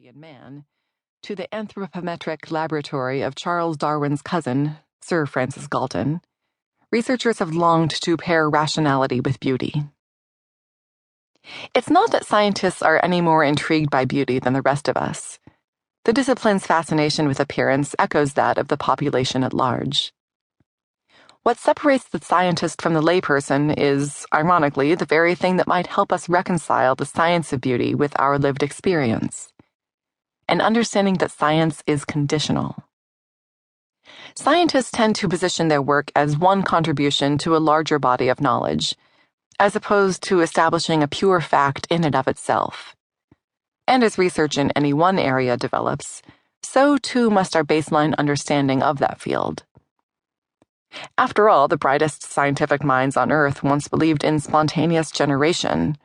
beauty in man, to the anthropometric laboratory of Charles Darwin's cousin, Sir Francis Galton, researchers have longed to pair rationality with beauty. It's not that scientists are any more intrigued by beauty than the rest of us. The discipline's fascination with appearance echoes that of the population at large. What separates the scientist from the layperson is, ironically, the very thing that might help us reconcile the science of beauty with our lived experience. An understanding that science is conditional. Scientists tend to position their work as one contribution to a larger body of knowledge, as opposed to establishing a pure fact in and of itself. And as research in any one area develops, so too must our baseline understanding of that field. After all, the brightest scientific minds on Earth once believed in spontaneous generation.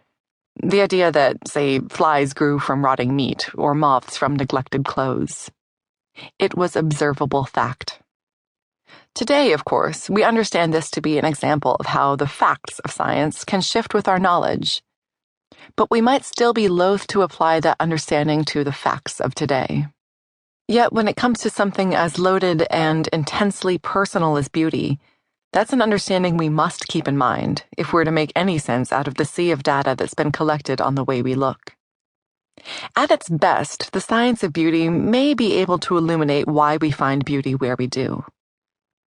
The idea that, say, flies grew from rotting meat or moths from neglected clothes. It was observable fact. Today, of course, we understand this to be an example of how the facts of science can shift with our knowledge. But we might still be loath to apply that understanding to the facts of today. Yet when it comes to something as loaded and intensely personal as beauty, that's an understanding we must keep in mind if we're to make any sense out of the sea of data that's been collected on the way we look. At its best, the science of beauty may be able to illuminate why we find beauty where we do.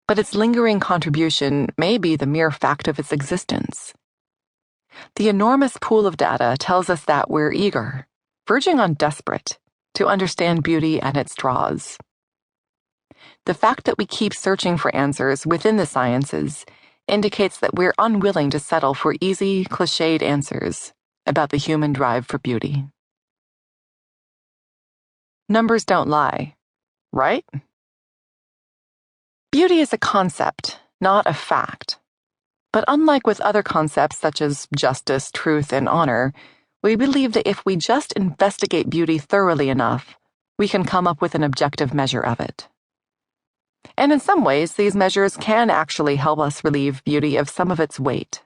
But its lingering contribution may be the mere fact of its existence. The enormous pool of data tells us that we're eager, verging on desperate, to understand beauty and its draws. The fact that we keep searching for answers within the sciences indicates that we're unwilling to settle for easy, cliched answers about the human drive for beauty. Numbers don't lie, right? Beauty is a concept, not a fact. But unlike with other concepts such as justice, truth, and honor, we believe that if we just investigate beauty thoroughly enough, we can come up with an objective measure of it. And in some ways, these measures can actually help us relieve beauty of some of its weight.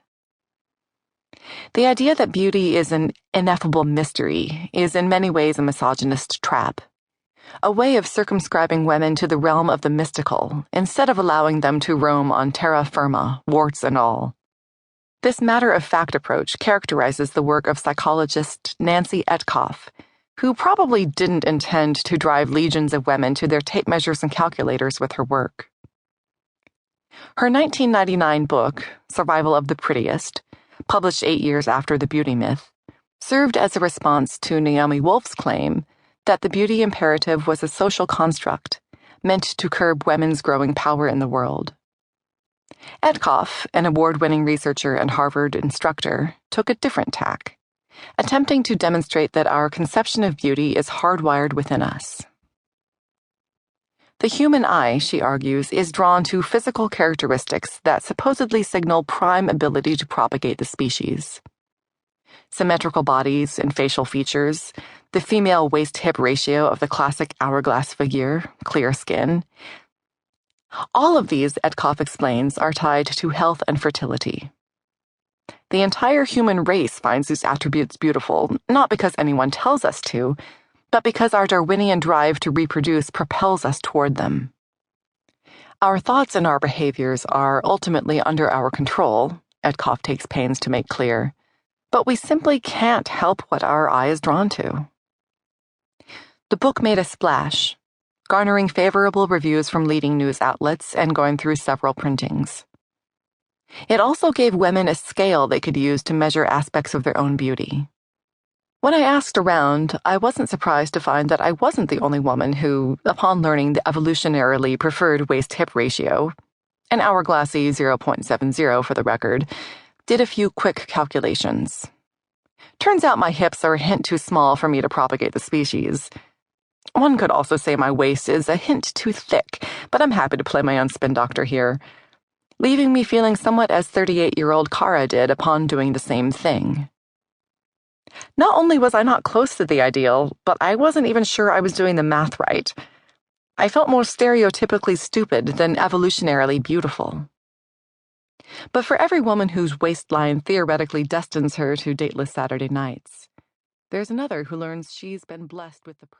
The idea that beauty is an ineffable mystery is in many ways a misogynist trap, a way of circumscribing women to the realm of the mystical instead of allowing them to roam on terra firma, warts and all. This matter-of-fact approach characterizes the work of psychologist Nancy Etkoff, who probably didn't intend to drive legions of women to their tape measures and calculators with her work. Her 1999 book, Survival of the Prettiest, published 8 years after The Beauty Myth, served as a response to Naomi Wolf's claim that the beauty imperative was a social construct meant to curb women's growing power in the world. Etkoff, an award-winning researcher and Harvard instructor, took a different tack, attempting to demonstrate that our conception of beauty is hardwired within us. The human eye, she argues, is drawn to physical characteristics that supposedly signal prime ability to propagate the species. Symmetrical bodies and facial features, the female waist-hip ratio of the classic hourglass figure, clear skin. All of these, Etkoff explains, are tied to health and fertility. The entire human race finds these attributes beautiful, not because anyone tells us to, but because our Darwinian drive to reproduce propels us toward them. Our thoughts and our behaviors are ultimately under our control, Etkoff takes pains to make clear, but we simply can't help what our eye is drawn to. The book made a splash, garnering favorable reviews from leading news outlets and going through several printings. It also gave women a scale they could use to measure aspects of their own beauty. When I asked around, I wasn't surprised to find that I wasn't the only woman who, upon learning the evolutionarily preferred waist-hip ratio, an hourglassy 0.70 for the record, did a few quick calculations. Turns out my hips are a hint too small for me to propagate the species. One could also say my waist is a hint too thick, but I'm happy to play my own spin doctor here, leaving me feeling somewhat as 38-year-old Kara did upon doing the same thing. Not only was I not close to the ideal, but I wasn't even sure I was doing the math right. I felt more stereotypically stupid than evolutionarily beautiful. But for every woman whose waistline theoretically destines her to dateless Saturday nights, there's another who learns she's been blessed with the